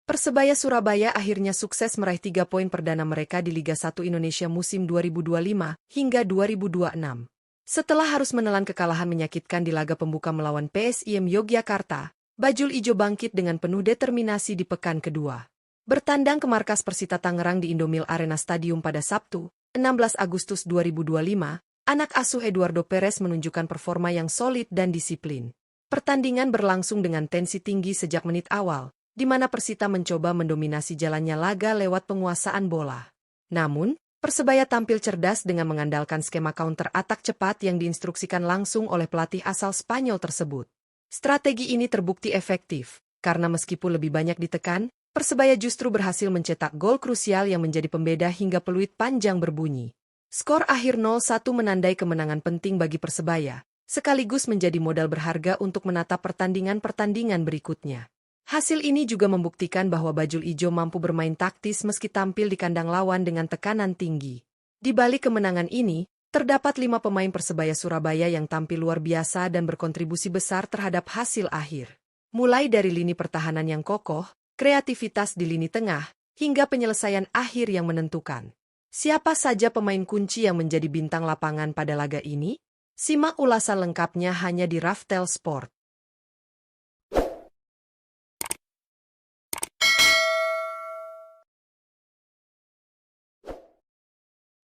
Persebaya Surabaya akhirnya sukses meraih 3 poin perdana mereka di Liga 1 Indonesia musim 2025 hingga 2026. Setelah harus menelan kekalahan menyakitkan di laga pembuka melawan PSIM Yogyakarta, Bajul Ijo bangkit dengan penuh determinasi di pekan kedua. Bertandang ke markas Persita Tangerang di Indomil Arena Stadium pada Sabtu, 16 Agustus 2025, anak asuh Eduardo Perez menunjukkan performa yang solid dan disiplin. Pertandingan berlangsung dengan tensi tinggi sejak menit awal, di mana Persita mencoba mendominasi jalannya laga lewat penguasaan bola. Namun, Persebaya tampil cerdas dengan mengandalkan skema counter atak cepat yang diinstruksikan langsung oleh pelatih asal Spanyol tersebut. Strategi ini terbukti efektif, karena meskipun lebih banyak ditekan, Persebaya justru berhasil mencetak gol krusial yang menjadi pembeda hingga peluit panjang berbunyi. Skor akhir 0-1 menandai kemenangan penting bagi Persebaya, sekaligus menjadi modal berharga untuk menatap pertandingan-pertandingan berikutnya. Hasil ini juga membuktikan bahwa Bajul Ijo mampu bermain taktis meski tampil di kandang lawan dengan tekanan tinggi. Di balik kemenangan ini, terdapat 5 pemain Persebaya Surabaya yang tampil luar biasa dan berkontribusi besar terhadap hasil akhir. Mulai dari lini pertahanan yang kokoh, kreativitas di lini tengah, hingga penyelesaian akhir yang menentukan. Siapa saja pemain kunci yang menjadi bintang lapangan pada laga ini? Simak ulasan lengkapnya hanya di Raftel Sport.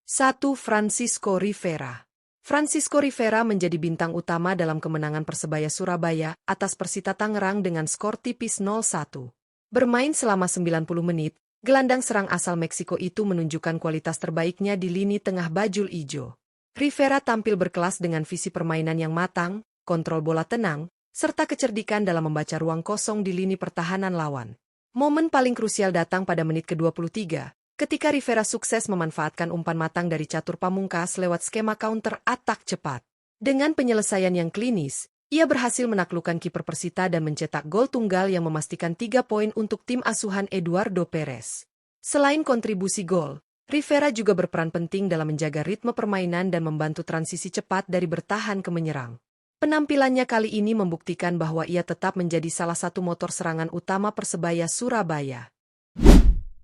1. Francisco Rivera. Francisco Rivera menjadi bintang utama dalam kemenangan Persebaya Surabaya atas Persita Tangerang dengan skor tipis 0-1. Bermain selama 90 menit, gelandang serang asal Meksiko itu menunjukkan kualitas terbaiknya di lini tengah Bajul Ijo. Rivera tampil berkelas dengan visi permainan yang matang, kontrol bola tenang, serta kecerdikan dalam membaca ruang kosong di lini pertahanan lawan. Momen paling krusial datang pada menit ke-23. Ketika Rivera sukses memanfaatkan umpan matang dari Catur Pamungkas lewat skema counter atak cepat. Dengan penyelesaian yang klinis, ia berhasil menaklukkan kiper Persita dan mencetak gol tunggal yang memastikan 3 poin untuk tim asuhan Eduardo Perez. Selain kontribusi gol, Rivera juga berperan penting dalam menjaga ritme permainan dan membantu transisi cepat dari bertahan ke menyerang. Penampilannya kali ini membuktikan bahwa ia tetap menjadi salah satu motor serangan utama Persebaya Surabaya.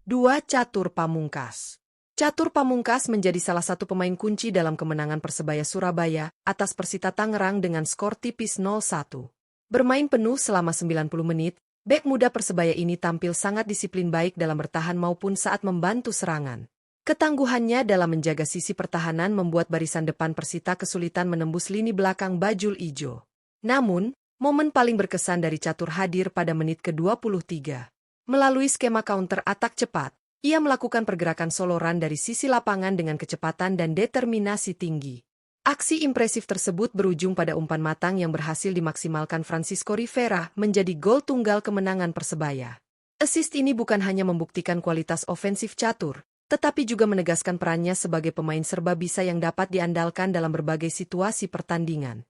2. Catur Pamungkas. Catur Pamungkas menjadi salah satu pemain kunci dalam kemenangan Persebaya Surabaya atas Persita Tangerang dengan skor tipis 0-1. Bermain penuh selama 90 menit, bek muda Persebaya ini tampil sangat disiplin baik dalam bertahan maupun saat membantu serangan. Ketangguhannya dalam menjaga sisi pertahanan membuat barisan depan Persita kesulitan menembus lini belakang Bajul Ijo. Namun, momen paling berkesan dari Catur hadir pada menit ke-23. Melalui skema counter atak cepat, ia melakukan pergerakan soloran dari sisi lapangan dengan kecepatan dan determinasi tinggi. Aksi impresif tersebut berujung pada umpan matang yang berhasil dimaksimalkan Francisco Rivera menjadi gol tunggal kemenangan Persebaya. Assist ini bukan hanya membuktikan kualitas ofensif Catur, tetapi juga menegaskan perannya sebagai pemain serba bisa yang dapat diandalkan dalam berbagai situasi pertandingan.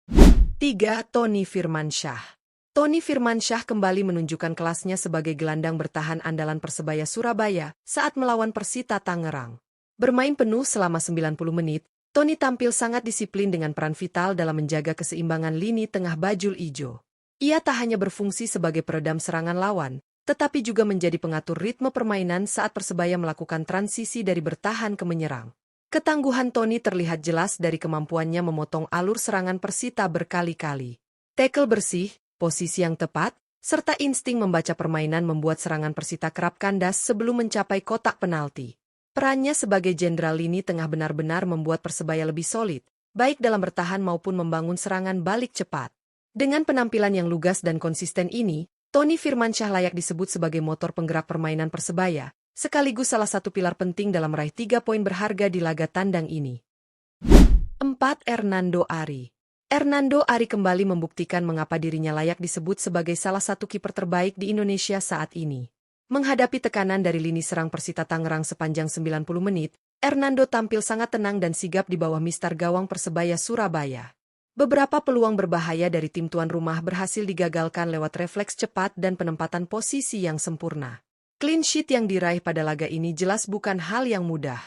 3. Tony Firmansyah. Tony Firmansyah kembali menunjukkan kelasnya sebagai gelandang bertahan andalan Persebaya Surabaya saat melawan Persita Tangerang. Bermain penuh selama 90 menit, Tony tampil sangat disiplin dengan peran vital dalam menjaga keseimbangan lini tengah Bajul Ijo. Ia tak hanya berfungsi sebagai peredam serangan lawan, tetapi juga menjadi pengatur ritme permainan saat Persebaya melakukan transisi dari bertahan ke menyerang. Ketangguhan Tony terlihat jelas dari kemampuannya memotong alur serangan Persita berkali-kali. Tackle bersih, posisi yang tepat, serta insting membaca permainan membuat serangan Persita kerap kandas sebelum mencapai kotak penalti. Perannya sebagai jenderal lini tengah benar-benar membuat Persebaya lebih solid, baik dalam bertahan maupun membangun serangan balik cepat. Dengan penampilan yang lugas dan konsisten ini, Tony Firmansyah layak disebut sebagai motor penggerak permainan Persebaya, sekaligus salah satu pilar penting dalam meraih 3 poin berharga di laga tandang ini. 4. Hernando Ari. Hernando Ari kembali membuktikan mengapa dirinya layak disebut sebagai salah satu kiper terbaik di Indonesia saat ini. Menghadapi tekanan dari lini serang Persita Tangerang sepanjang 90 menit, Hernando tampil sangat tenang dan sigap di bawah mistar gawang Persebaya Surabaya. Beberapa peluang berbahaya dari tim tuan rumah berhasil digagalkan lewat refleks cepat dan penempatan posisi yang sempurna. Clean sheet yang diraih pada laga ini jelas bukan hal yang mudah.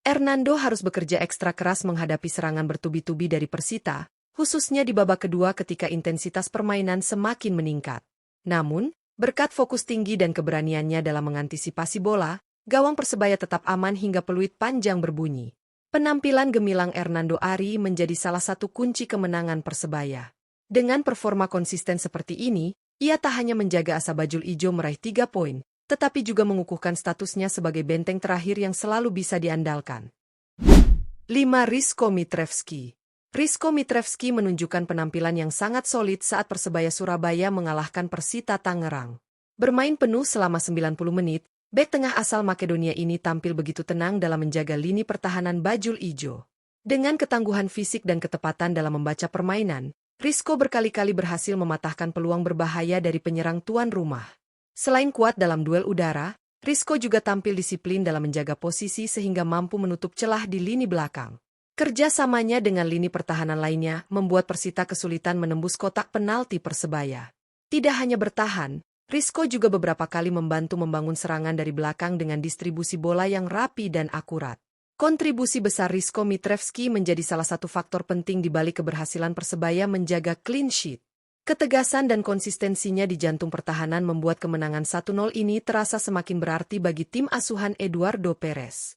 Hernando harus bekerja ekstra keras menghadapi serangan bertubi-tubi dari Persita, khususnya di babak kedua ketika intensitas permainan semakin meningkat. Namun, Berkat fokus tinggi dan keberaniannya dalam mengantisipasi bola, gawang Persebaya tetap aman hingga peluit panjang berbunyi. Penampilan gemilang Hernando Ari menjadi salah satu kunci kemenangan Persebaya. Dengan performa konsisten seperti ini, ia tak hanya menjaga asa bajul ijo meraih 3 poin, tetapi juga mengukuhkan statusnya sebagai benteng terakhir yang selalu bisa diandalkan. 5. Rizko Mitrevski. Rizko Mitrevski menunjukkan penampilan yang sangat solid saat Persebaya Surabaya mengalahkan Persita Tangerang. Bermain penuh selama 90 menit, bek tengah asal Makedonia ini tampil begitu tenang dalam menjaga lini pertahanan bajul ijo. Dengan ketangguhan fisik dan ketepatan dalam membaca permainan, Rizko berkali-kali berhasil mematahkan peluang berbahaya dari penyerang tuan rumah. Selain kuat dalam duel udara, Rizko juga tampil disiplin dalam menjaga posisi sehingga mampu menutup celah di lini belakang. Kerjasamanya dengan lini pertahanan lainnya membuat Persita kesulitan menembus kotak penalti Persebaya. Tidak hanya bertahan, Rizko juga beberapa kali membantu membangun serangan dari belakang dengan distribusi bola yang rapi dan akurat. Kontribusi besar Rizko Mitrevski menjadi salah satu faktor penting di balik keberhasilan Persebaya menjaga clean sheet. Ketegasan dan konsistensinya di jantung pertahanan membuat kemenangan 1-0 ini terasa semakin berarti bagi tim asuhan Eduardo Perez.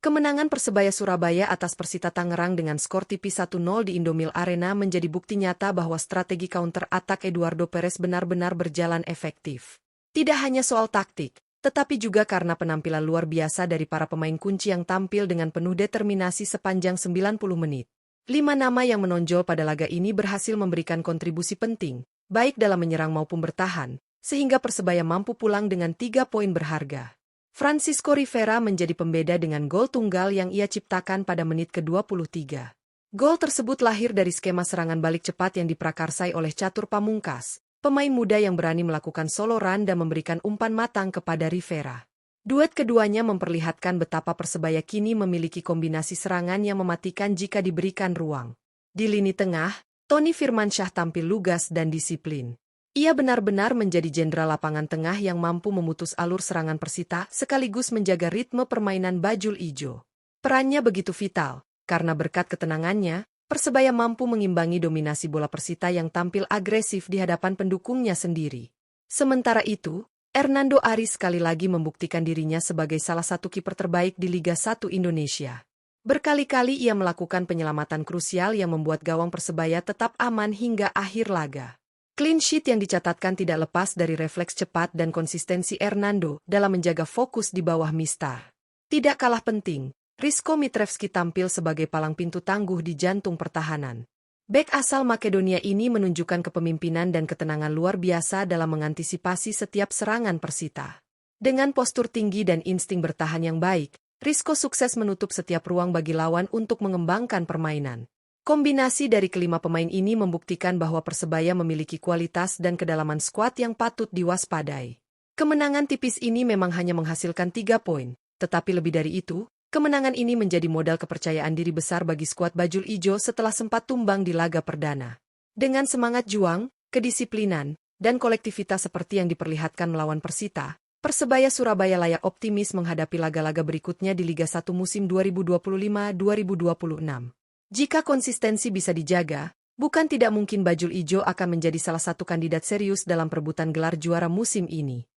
Kemenangan Persebaya Surabaya atas Persita Tangerang dengan skor tipis 1-0 di Indomil Arena menjadi bukti nyata bahwa strategi counter-attack Eduardo Perez benar-benar berjalan efektif. Tidak hanya soal taktik, tetapi juga karena penampilan luar biasa dari para pemain kunci yang tampil dengan penuh determinasi sepanjang 90 menit. 5 nama yang menonjol pada laga ini berhasil memberikan kontribusi penting, baik dalam menyerang maupun bertahan, sehingga Persebaya mampu pulang dengan 3 poin berharga. Francisco Rivera menjadi pembeda dengan gol tunggal yang ia ciptakan pada menit ke-23. Gol tersebut lahir dari skema serangan balik cepat yang diprakarsai oleh Catur Pamungkas, pemain muda yang berani melakukan solo run dan memberikan umpan matang kepada Rivera. Duet keduanya memperlihatkan betapa Persebaya kini memiliki kombinasi serangan yang mematikan jika diberikan ruang. Di lini tengah, Tony Firmansyah tampil lugas dan disiplin. Ia benar-benar menjadi jenderal lapangan tengah yang mampu memutus alur serangan Persita sekaligus menjaga ritme permainan bajul ijo. Perannya begitu vital, karena berkat ketenangannya, Persebaya mampu mengimbangi dominasi bola Persita yang tampil agresif di hadapan pendukungnya sendiri. Sementara itu, Hernando Ari sekali lagi membuktikan dirinya sebagai salah satu kiper terbaik di Liga 1 Indonesia. Berkali-kali ia melakukan penyelamatan krusial yang membuat gawang Persebaya tetap aman hingga akhir laga. Clean sheet yang dicatatkan tidak lepas dari refleks cepat dan konsistensi Hernando dalam menjaga fokus di bawah mistar. Tidak kalah penting, Rizko Mitrevski tampil sebagai palang pintu tangguh di jantung pertahanan. Bek asal Makedonia ini menunjukkan kepemimpinan dan ketenangan luar biasa dalam mengantisipasi setiap serangan Persita. Dengan postur tinggi dan insting bertahan yang baik, Rizko sukses menutup setiap ruang bagi lawan untuk mengembangkan permainan. Kombinasi dari kelima pemain ini membuktikan bahwa Persebaya memiliki kualitas dan kedalaman skuad yang patut diwaspadai. Kemenangan tipis ini memang hanya menghasilkan 3 poin, tetapi lebih dari itu, kemenangan ini menjadi modal kepercayaan diri besar bagi skuad bajul ijo setelah sempat tumbang di laga perdana. Dengan semangat juang, kedisiplinan, dan kolektivitas seperti yang diperlihatkan melawan Persita, Persebaya Surabaya layak optimis menghadapi laga-laga berikutnya di Liga 1 musim 2025-2026. Jika konsistensi bisa dijaga, bukan tidak mungkin bajul ijo akan menjadi salah satu kandidat serius dalam perebutan gelar juara musim ini.